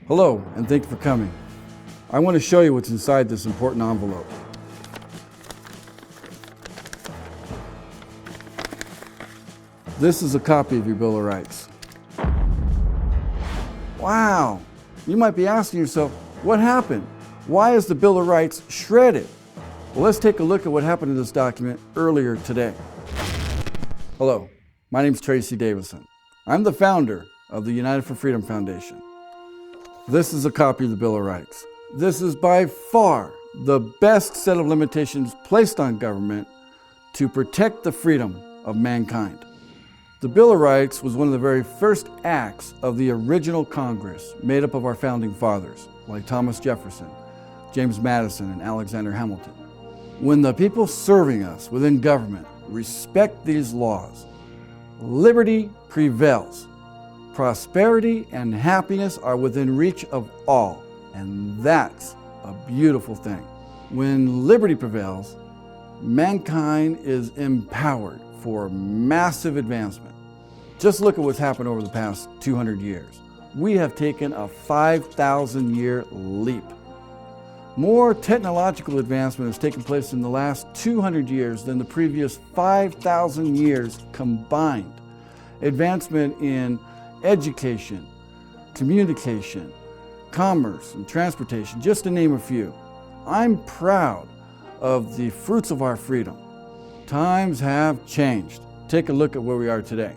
Hello, and thank you for coming. I want to show you what's inside this important envelope. This is a copy of your Bill of Rights. Wow! You might be asking yourself, what happened? Why is the Bill of Rights shredded? Well, let's take a look at what happened to this document earlier today. Hello, my name is Tracy Davison. I'm the founder of the United for Freedom Foundation. This is a copy of the Bill of Rights. This is by far the best set of limitations placed on government to protect the freedom of mankind. The Bill of Rights was one of the very first acts of the original Congress made up of our founding fathers, like Thomas Jefferson, James Madison, and Alexander Hamilton. When the people serving us within government respect these laws, liberty prevails. Prosperity and happiness are within reach of all, and that's a beautiful thing. When liberty prevails, mankind is empowered for massive advancement. Just look at what's happened over the past 200 years. We have taken a 5,000-year leap. More technological advancement has taken place in the last 200 years than the previous 5,000 years combined. Advancement in education, communication, commerce, and transportation, just to name a few. I'm proud of the fruits of our freedom. Times have changed. Take a look at where we are today.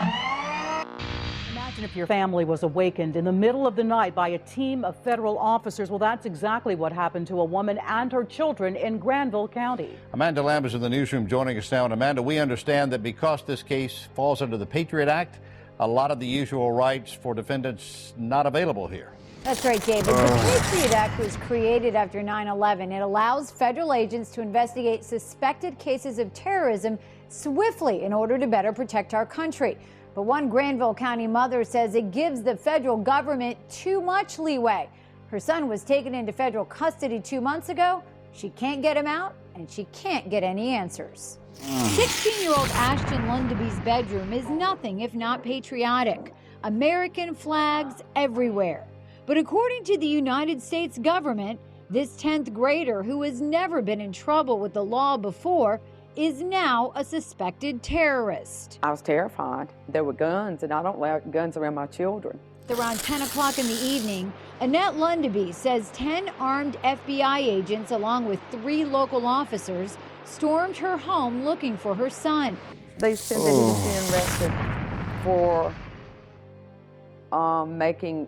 Imagine if your family was awakened in the middle of the night by a team of federal officers. Well, that's exactly what happened to a woman and her children in Granville County. Amanda Lamb is in the newsroom joining us now. And Amanda, we understand that because this case falls under the Patriot Act, a lot of the usual rights for defendants not available here. That's right, David. The Patriot Act was created after 9/11. It allows federal agents to investigate suspected cases of terrorism swiftly in order to better protect our country. But one Granville County mother says it gives the federal government too much leeway. Her son was taken into federal custody 2 months ago. She can't get him out, and she can't get any answers. 16-year-old Ashton Lundeby's bedroom is nothing if not patriotic. American flags everywhere. But according to the United States government, this 10th grader, who has never been in trouble with the law before, is now a suspected terrorist. I was terrified. There were guns, and I don't allow guns around my children. Around 10 o'clock in the evening, Annette Lundeby says 10 armed FBI agents, along with 3 local officers, stormed her home looking for her son. They said that he was being arrested for making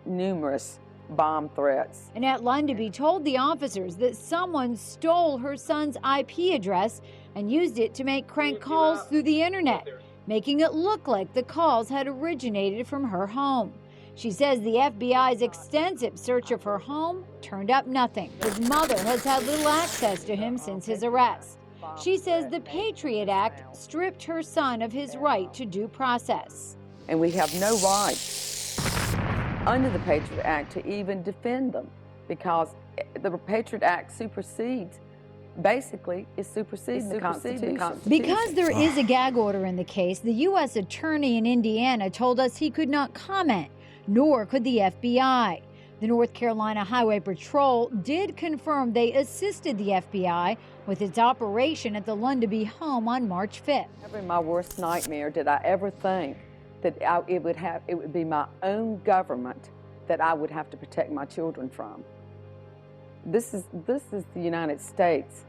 numerous bomb threats. Annette Lundeby told the officers that someone stole her son's IP address and used it to make crank calls through the internet, making it look like the calls had originated from her home. She says the FBI's extensive search of her home turned up nothing. His mother has had little access to him since his arrest. She says the Patriot Act stripped her son of his right to due process. And we have no right under the Patriot Act to even defend them, because the Patriot Act supersedes the Constitution. Because there is a gag order in the case, the U.S. Attorney in Indiana told us he could not comment, nor could the FBI. The North Carolina Highway Patrol did confirm they assisted the FBI with its operation at the Lundeby home on March 5th. Never in my worst nightmare did I ever think that it would be my own government that I would have to protect my children from. This is the United States,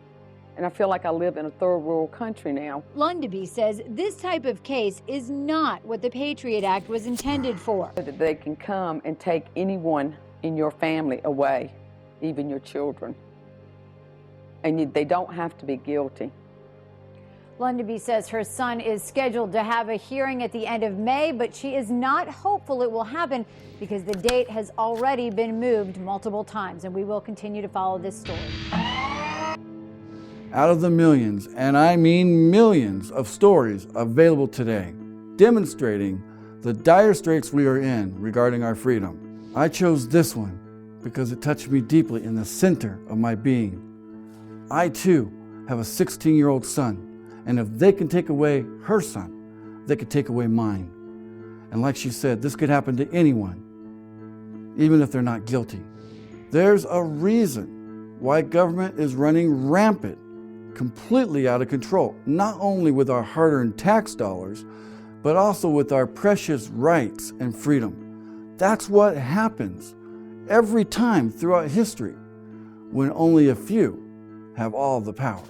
and I feel like I live in a third world country now. Lundeby says this type of case is not what the Patriot Act was intended for. That they can come and take anyone in your family away, even your children, and they don't have to be guilty. Lundeby says her son is scheduled to have a hearing at the end of May, but she is not hopeful it will happen because the date has already been moved multiple times, and we will continue to follow this story. Out of the millions, and I mean millions, of stories available today demonstrating the dire straits we are in regarding our freedom, I chose this one because it touched me deeply in the center of my being. I too have a 16-year-old son. And if they can take away her son, they could take away mine. And like she said, this could happen to anyone. even if they're not guilty. There's a reason why government is running rampant, completely out of control, not only with our hard-earned tax dollars, but also with our precious rights and freedom. That's what happens every time throughout history when only a few have all the power.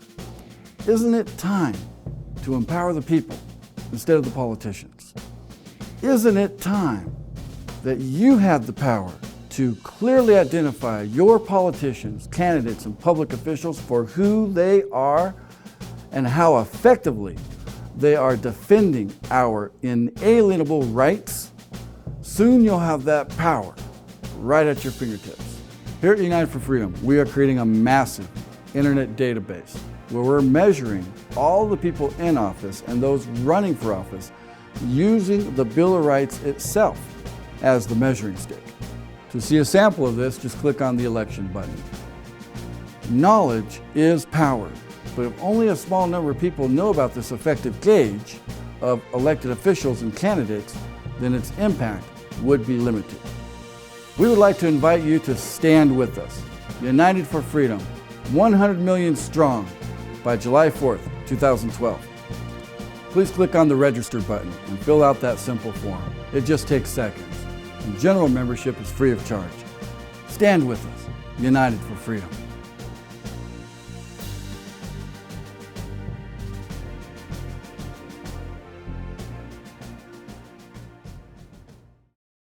Isn't it time to empower the people instead of the politicians? Isn't it time that you have the power to clearly identify your politicians, candidates, and public officials for who they are and how effectively they are defending our inalienable rights? Soon you'll have that power right at your fingertips. Here at United for Freedom, we are creating a massive internet database where we're measuring all the people in office and those running for office using the Bill of Rights itself as the measuring stick. To see a sample of this, just click on the election button. Knowledge is power, but if only a small number of people know about this effective gauge of elected officials and candidates, then its impact would be limited. We would like to invite you to stand with us, United for Freedom, 100 million strong by July 4th, 2012. Please click on the register button and fill out that simple form. It just takes seconds. And general membership is free of charge. Stand with us, United for Freedom.